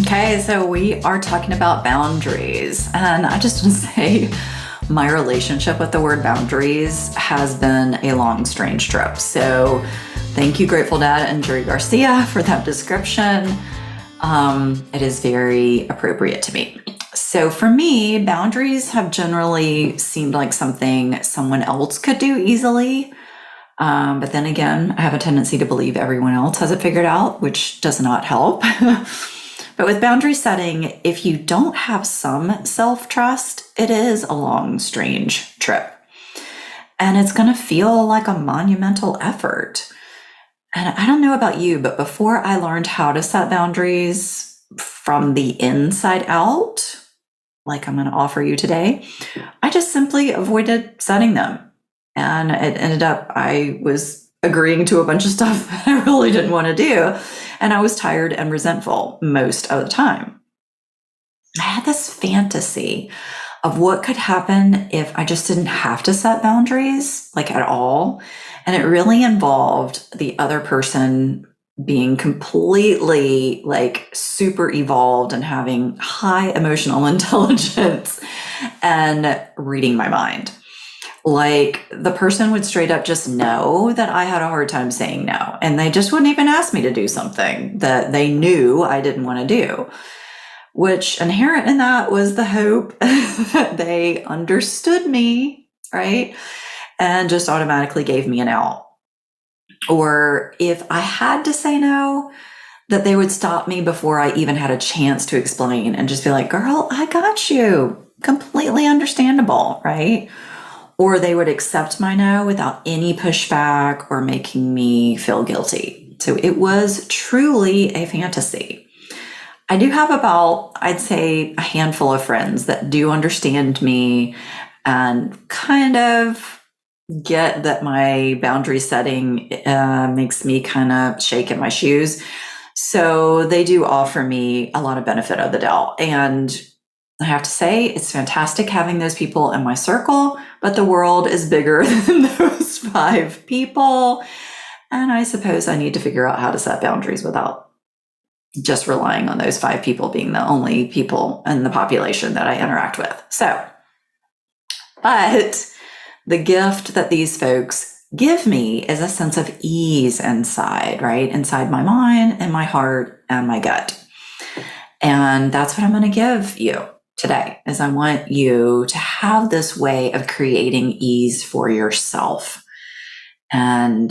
Okay, so we are talking about boundaries. And I just want to say my relationship with the word boundaries has been a long, strange trip. So thank you, Grateful Dad and Jerry Garcia, for that description. It is very appropriate to me. So for me, boundaries have generally seemed like something someone else could do easily. But then again, I have a tendency to believe everyone else has it figured out, which does not help. But with boundary setting, if you don't have some self-trust, it is a long, strange trip. And it's going to feel like a monumental effort. And I don't know about you, but before I learned how to set boundaries from the inside out, like I'm going to offer you today, I just simply avoided setting them. And it ended up, I was agreeing to a bunch of stuff that I really didn't want to do. And I was tired and resentful most of the time. I had this fantasy of what could happen if I just didn't have to set boundaries, like at all. And it really involved the other person being completely like super evolved and having high emotional intelligence and reading my mind. Like the person would straight up just know that I had a hard time saying no. And they just wouldn't even ask me to do something that they knew I didn't want to do, which inherent in that was the hope that they understood me, right? And just automatically gave me an out. Or if I had to say no, that they would stop me before I even had a chance to explain and just be like, girl, I got you. Completely understandable, right? Or they would accept my no without any pushback or making me feel guilty. So it was truly a fantasy. I do have about, I'd say, a handful of friends that do understand me and kind of get that my boundary setting makes me kind of shake in my shoes. So they do offer me a lot of benefit of the doubt. And I have to say, it's fantastic having those people in my circle, but the world is bigger than those 5 people. And I suppose I need to figure out how to set boundaries without just relying on those 5 people being the only people in the population that I interact with. So, but the gift that these folks give me is a sense of ease inside, right? Inside my mind and my heart and my gut. And that's what I'm going to give you today, is I want you to have this way of creating ease for yourself. And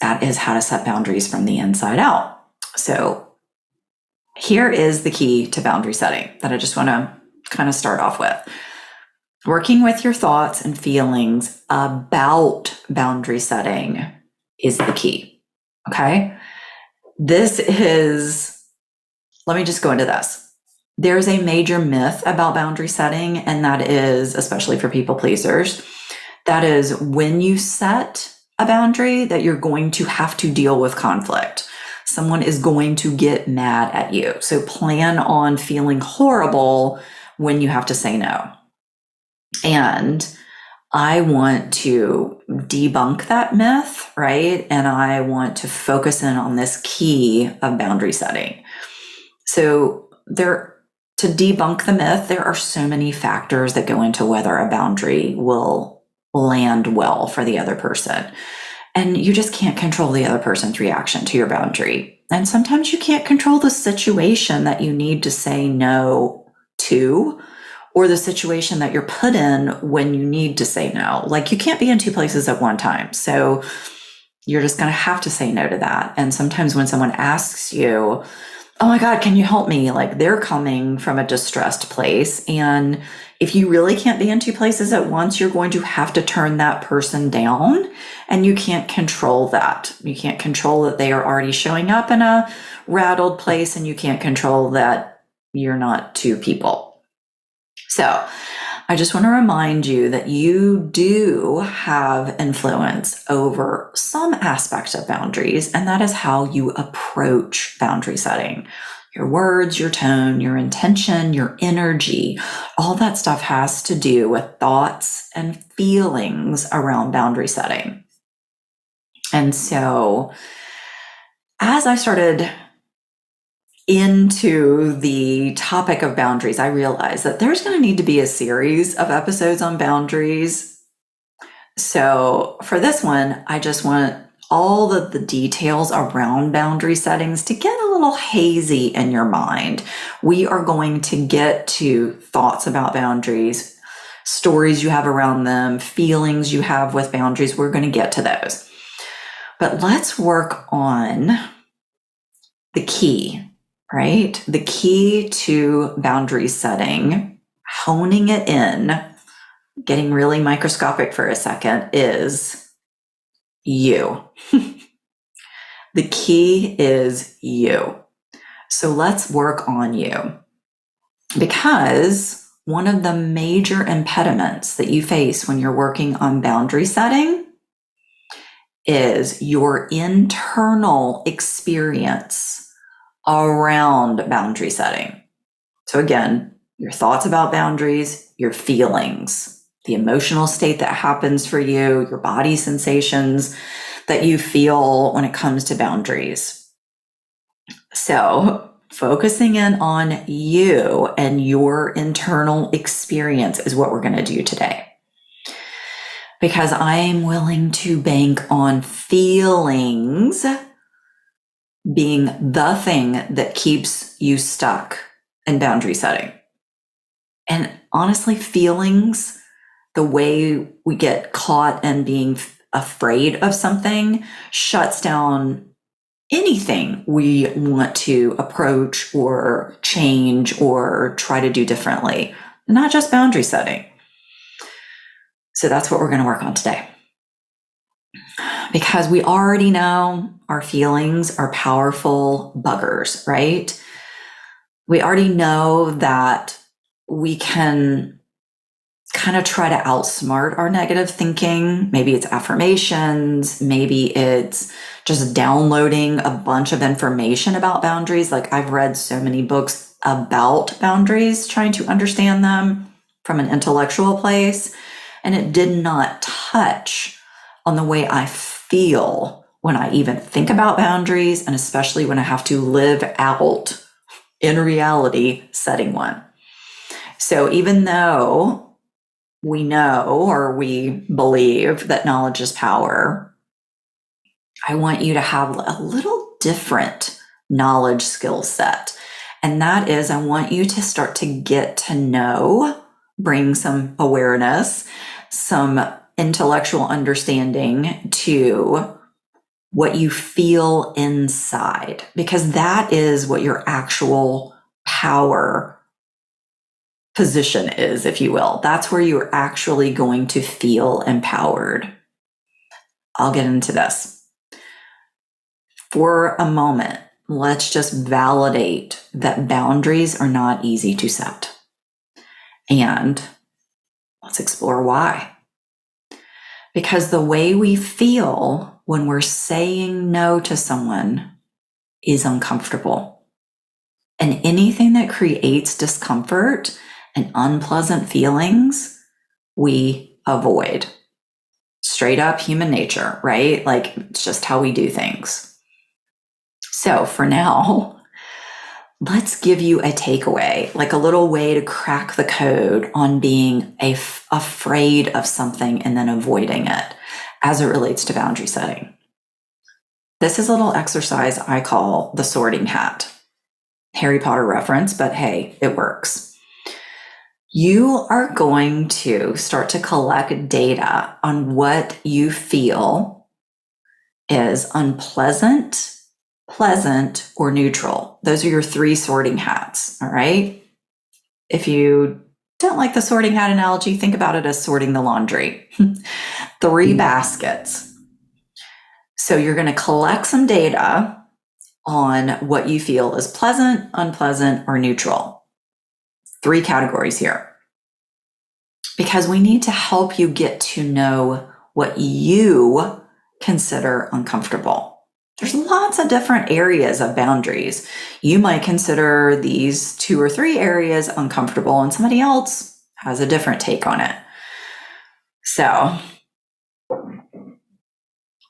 that is how to set boundaries from the inside out. So here is the key to boundary setting that I just want to kind of start off with. Working with your thoughts and feelings about boundary setting is the key. Okay? Let me just go into this. There's a major myth about boundary setting, and that is, especially for people pleasers, that is when you set a boundary that you're going to have to deal with conflict. Someone is going to get mad at you. So plan on feeling horrible when you have to say no. And I want to debunk that myth, right? And I want to focus in on this key of boundary setting. So to debunk the myth, there are so many factors that go into whether a boundary will land well for the other person. And you just can't control the other person's reaction to your boundary. And sometimes you can't control the situation that you need to say no to, or the situation that you're put in when you need to say no. Like you can't be in 2 places at one time. So you're just going to have to say no to that. And sometimes when someone asks you, oh my God, can you help me? Like they're coming from a distressed place. And if you really can't be in 2 places at once, you're going to have to turn that person down. And you can't control that. You can't control that they are already showing up in a rattled place, and you can't control that you're not 2 people. So I just want to remind you that you do have influence over some aspects of boundaries, and that is how you approach boundary setting. Your words, your tone, your intention, your energy, all that stuff has to do with thoughts and feelings around boundary setting. And so as I started into the topic of boundaries, I realized that there's going to need to be a series of episodes on boundaries. So for this one, I just want all of the details around boundary settings to get a little hazy in your mind. We are going to get to thoughts about boundaries, stories you have around them, feelings you have with boundaries. We're going to get to those. But let's work on the key, right? The key to boundary setting, honing it in, getting really microscopic for a second, is you. The key is you. So let's work on you. Because one of the major impediments that you face when you're working on boundary setting is your internal experience around boundary setting. So again, your thoughts about boundaries, your feelings, the emotional state that happens for you, your body sensations that you feel when it comes to boundaries. So focusing in on you and your internal experience is what we're going to do today. Because I am willing to bank on feelings being the thing that keeps you stuck in boundary setting. And honestly, feelings, the way we get caught in being afraid of something, shuts down anything we want to approach or change or try to do differently, not just boundary setting. So that's what we're going to work on today. Because we already know our feelings are powerful buggers, right? We already know that we can kind of try to outsmart our negative thinking. Maybe it's affirmations. Maybe it's just downloading a bunch of information about boundaries. Like I've read so many books about boundaries, trying to understand them from an intellectual place. And it did not touch on the way I feel when I even think about boundaries, and especially when I have to live out in reality setting one. So even though we know or we believe that knowledge is power, I want you to have a little different knowledge skill set. And that is, I want you to start to get to know, bring some awareness, some intellectual understanding to what you feel inside, because that is what your actual power position is, if you will. That's where you're actually going to feel empowered. I'll get into this. For a moment, let's just validate that boundaries are not easy to set. And let's explore why. Because the way we feel when we're saying no to someone is uncomfortable. And anything that creates discomfort and unpleasant feelings, we avoid. Straight up human nature, right? Like it's just how we do things. So for now, let's give you a takeaway, like a little way to crack the code on being afraid of something and then avoiding it as it relates to boundary setting. This is a little exercise I call the sorting hat. Harry Potter reference, but hey, it works. You are going to start to collect data on what you feel is unpleasant, pleasant, or neutral. Those are your three sorting hats, all right? If you don't like the sorting hat analogy, think about it as sorting the laundry. 3 baskets. So you're going to collect some data on what you feel is pleasant, unpleasant, or neutral. 3 categories here. Because we need to help you get to know what you consider uncomfortable. There's lots of different areas of boundaries. You might consider these 2 or 3 areas uncomfortable, and somebody else has a different take on it. So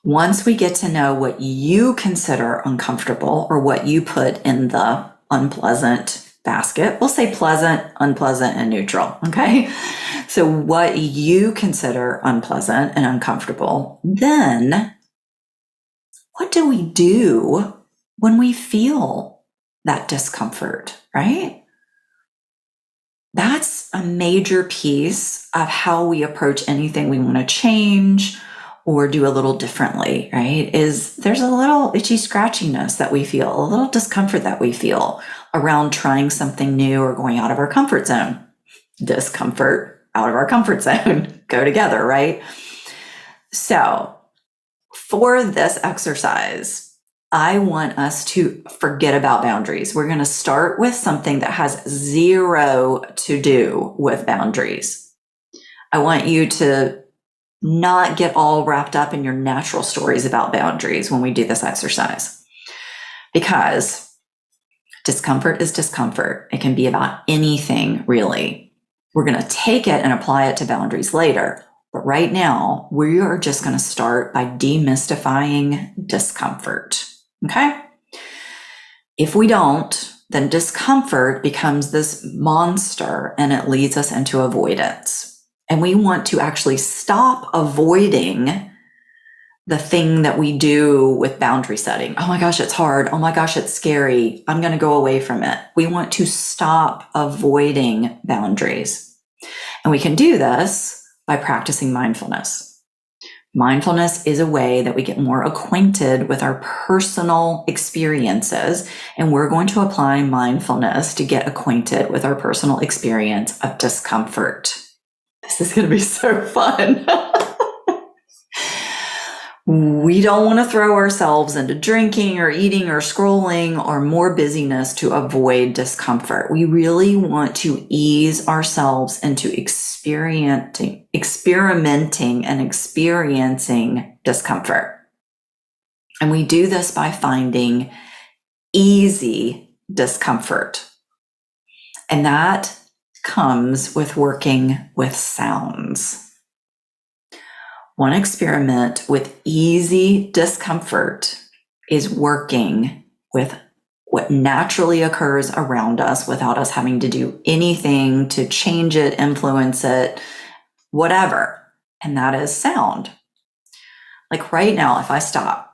once we get to know what you consider uncomfortable or what you put in the unpleasant basket. We'll say pleasant, unpleasant, and neutral. Okay. So what you consider unpleasant and uncomfortable, then what do we do when we feel that discomfort, right? That's a major piece of how we approach anything we want to change or do a little differently, right? Is there's a little itchy scratchiness that we feel, a little discomfort that we feel around trying something new or going out of our comfort zone. Discomfort, out of our comfort zone go together, right? So for this exercise, I want us to forget about boundaries. We're going to start with something that has zero to do with boundaries. I want you to not get all wrapped up in your natural stories about boundaries when we do this exercise, because discomfort is discomfort. It can be about anything, really. We're going to take it and apply it to boundaries later. But right now, we are just going to start by demystifying discomfort. Okay? If we don't, then discomfort becomes this monster and it leads us into avoidance. And we want to actually stop avoiding the thing that we do with boundary setting. Oh my gosh, it's hard. Oh my gosh, it's scary. I'm going to go away from it. We want to stop avoiding boundaries. And we can do this by practicing mindfulness. Mindfulness is a way that we get more acquainted with our personal experiences, and we're going to apply mindfulness to get acquainted with our personal experience of discomfort. This is going to be so fun. We don't want to throw ourselves into drinking or eating or scrolling or more busyness to avoid discomfort. We really want to ease ourselves into experimenting and experiencing discomfort. And we do this by finding easy discomfort. And that comes with working with sounds. One experiment with easy discomfort is working with what naturally occurs around us without us having to do anything to change it, influence it, whatever. And that is sound. Like right now, if I stop,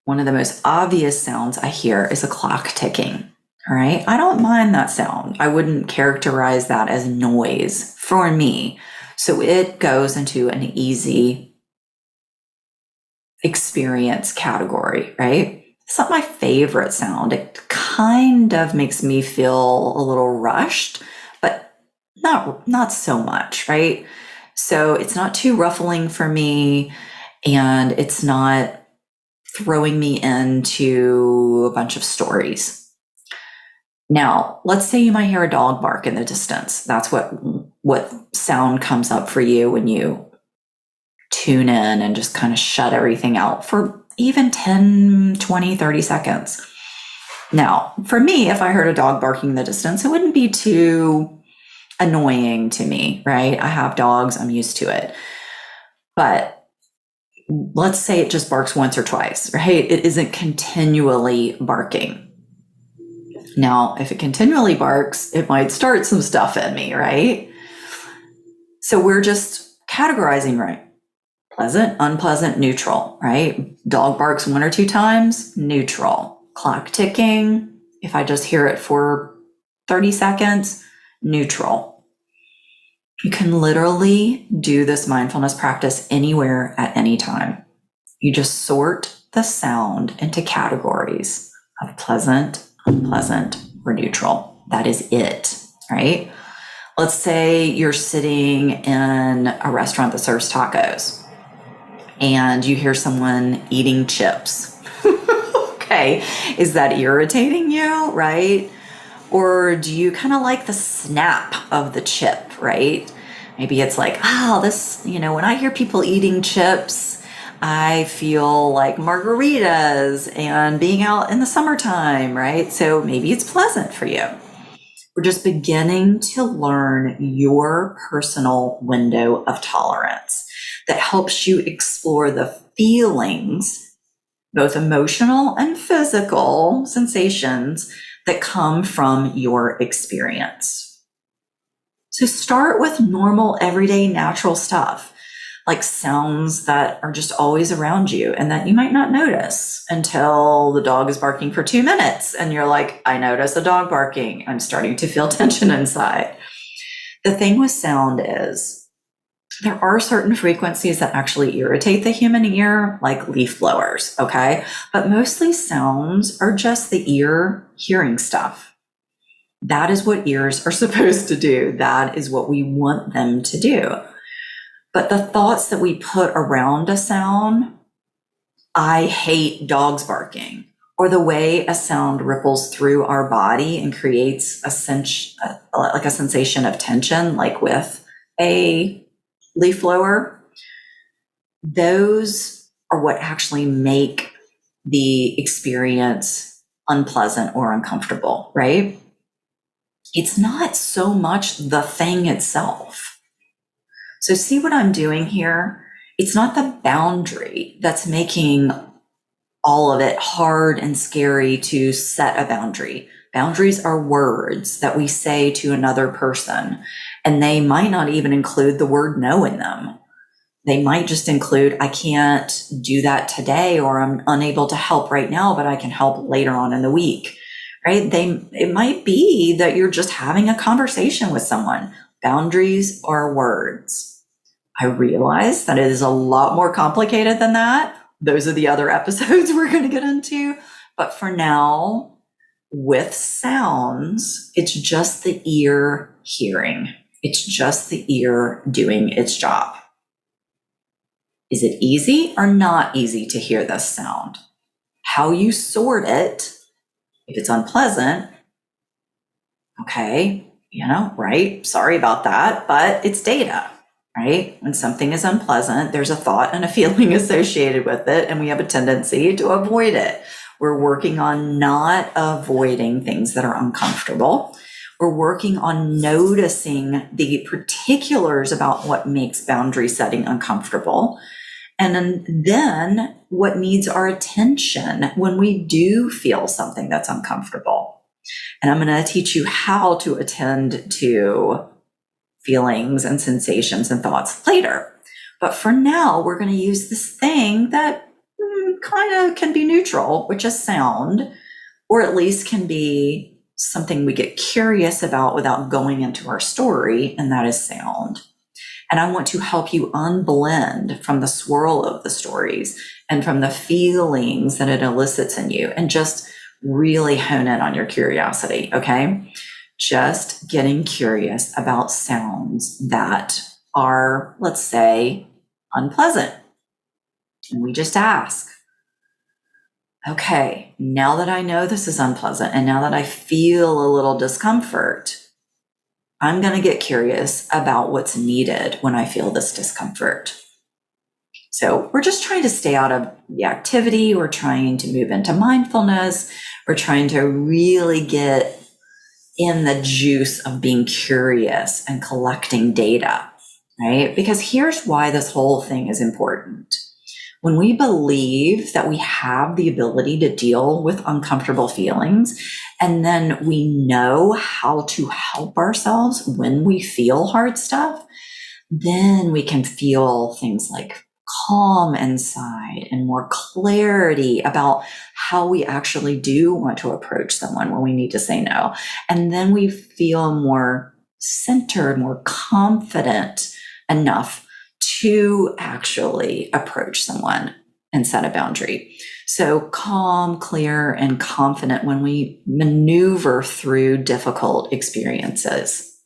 one of the most obvious sounds I hear is a clock ticking. All right. I don't mind that sound. I wouldn't characterize that as noise for me. So it goes into an easy experience category, right? It's not my favorite sound. It kind of makes me feel a little rushed, but not so much, right? So it's not too ruffling for me, and it's not throwing me into a bunch of stories. Now, let's say you might hear a dog bark in the distance. That's what sound comes up for you when you tune in and just kind of shut everything out for even 10, 20, 30 seconds. Now, for me, if I heard a dog barking in the distance, it wouldn't be too annoying to me, right? I have dogs, I'm used to it. But let's say it just barks once or twice, right? It isn't continually barking. Now, if it continually barks, it might start some stuff in me, right? So we're just categorizing, right? Pleasant, unpleasant, neutral, right? Dog barks 1 or 2 times, neutral. Clock ticking, if I just hear it for 30 seconds, neutral. You can literally do this mindfulness practice anywhere at any time. You just sort the sound into categories of pleasant, unpleasant, or neutral. That is it, right? Let's say you're sitting in a restaurant that serves tacos and you hear someone eating chips. Okay, is that irritating you, right? Or do you kind of like the snap of the chip, right? Maybe it's like, this, when I hear people eating chips, I feel like margaritas and being out in the summertime, right? So maybe it's pleasant for you. We're just beginning to learn your personal window of tolerance that helps you explore the feelings both emotional and physical sensations that come from your experience. So start with normal, everyday, natural stuff, like sounds that are just always around you and that you might not notice until the dog is barking for 2 minutes. And you're like, I notice a dog barking. I'm starting to feel tension inside. The thing with sound is there are certain frequencies that actually irritate the human ear, like leaf blowers, okay? But mostly sounds are just the ear hearing stuff. That is what ears are supposed to do. That is what we want them to do. But the thoughts that we put around a sound, I hate dogs barking, or the way a sound ripples through our body and creates a sensation of tension, like with a leaf blower, those are what actually make the experience unpleasant or uncomfortable, right? It's not so much the thing itself. So see what I'm doing here? It's not the boundary that's making all of it hard and scary to set a boundary. Boundaries are words that we say to another person, and they might not even include the word no in them. They might just include, I can't do that today, or I'm unable to help right now, but I can help later on in the week. Right? It might be that you're just having a conversation with someone. Boundaries are words. I realize that it is a lot more complicated than that. Those are the other episodes we're going to get into. But for now, with sounds, it's just the ear hearing. It's just the ear doing its job. Is it easy or not easy to hear this sound? How you sort it, if it's unpleasant, okay, right? Sorry about that, but it's data, right? When something is unpleasant, there's a thought and a feeling associated with it, and we have a tendency to avoid it. We're working on not avoiding things that are uncomfortable. We're working on noticing the particulars about what makes boundary setting uncomfortable. And then what needs our attention when we do feel something that's uncomfortable. And I'm going to teach you how to attend to feelings and sensations and thoughts later. But for now, we're going to use this thing that kind of can be neutral, which is sound, or at least can be something we get curious about without going into our story, and that is sound. And I want to help you unblend from the swirl of the stories and from the feelings that it elicits in you, and just really hone in on your curiosity, okay? Just getting curious about sounds that are, let's say, unpleasant. And we just ask, okay, now that I know this is unpleasant, and now that I feel a little discomfort, I'm going to get curious about what's needed when I feel this discomfort. So we're just trying to stay out of the activity. We're trying to move into mindfulness. We're trying to really get in the juice of being curious and collecting data, right? Because here's why this whole thing is important. When we believe that we have the ability to deal with uncomfortable feelings, and then we know how to help ourselves when we feel hard stuff, then we can feel things like calm inside and more clarity about how we actually do want to approach someone when we need to say no. And then we feel more centered, more confident enough to actually approach someone and set a boundary. So calm, clear, and confident when we maneuver through difficult experiences.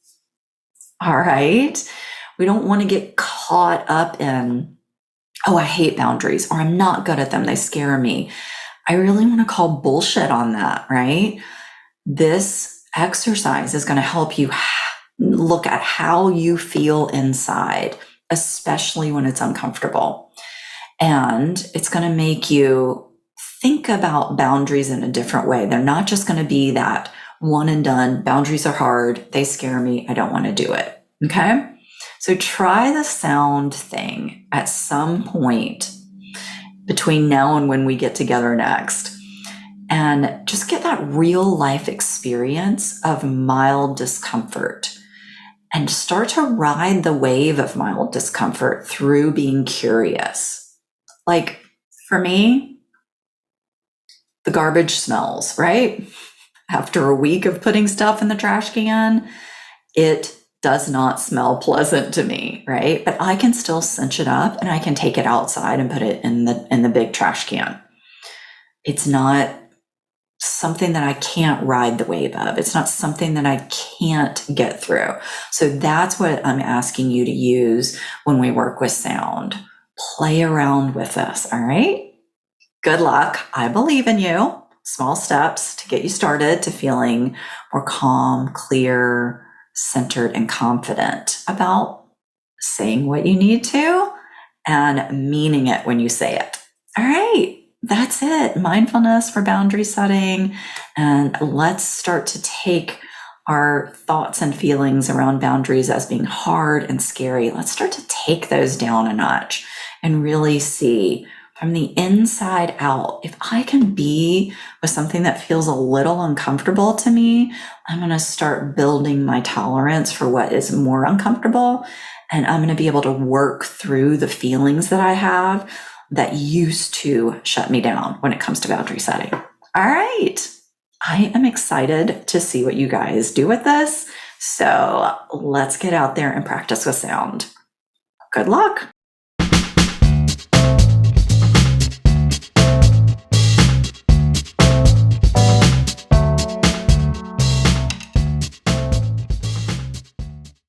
All right. We don't want to get caught up in, oh, I hate boundaries, or I'm not good at them, they scare me. I really want to call bullshit on that, right? This exercise is going to help you look at how you feel inside, especially when it's uncomfortable. And it's going to make you think about boundaries in a different way. They're not just going to be that one and done. Boundaries are hard. They scare me. I don't want to do it. Okay. So try the sound thing at some point between now and when we get together next, and just get that real life experience of mild discomfort and start to ride the wave of mild discomfort through being curious. Like for me, the garbage smells, right? After a week of putting stuff in the trash can, it does not smell pleasant to me, right? But I can still cinch it up and I can take it outside and put it in the big trash can. It's not something that I can't ride the wave of. It's not something that I can't get through. So that's what I'm asking you to use when we work with sound. Play around with this, all right? Good luck. I believe in you. Small steps to get you started to feeling more calm, clear, centered, and confident about saying what you need to and meaning it when you say it. All right. That's it. Mindfulness for boundary setting. And let's start to take our thoughts and feelings around boundaries as being hard and scary. Let's start to take those down a notch and really see from the inside out, if I can be with something that feels a little uncomfortable to me, I'm going to start building my tolerance for what is more uncomfortable. And I'm going to be able to work through the feelings that I have that used to shut me down when it comes to boundary setting. All right. I am excited to see what you guys do with this. So let's get out there and practice with sound. Good luck.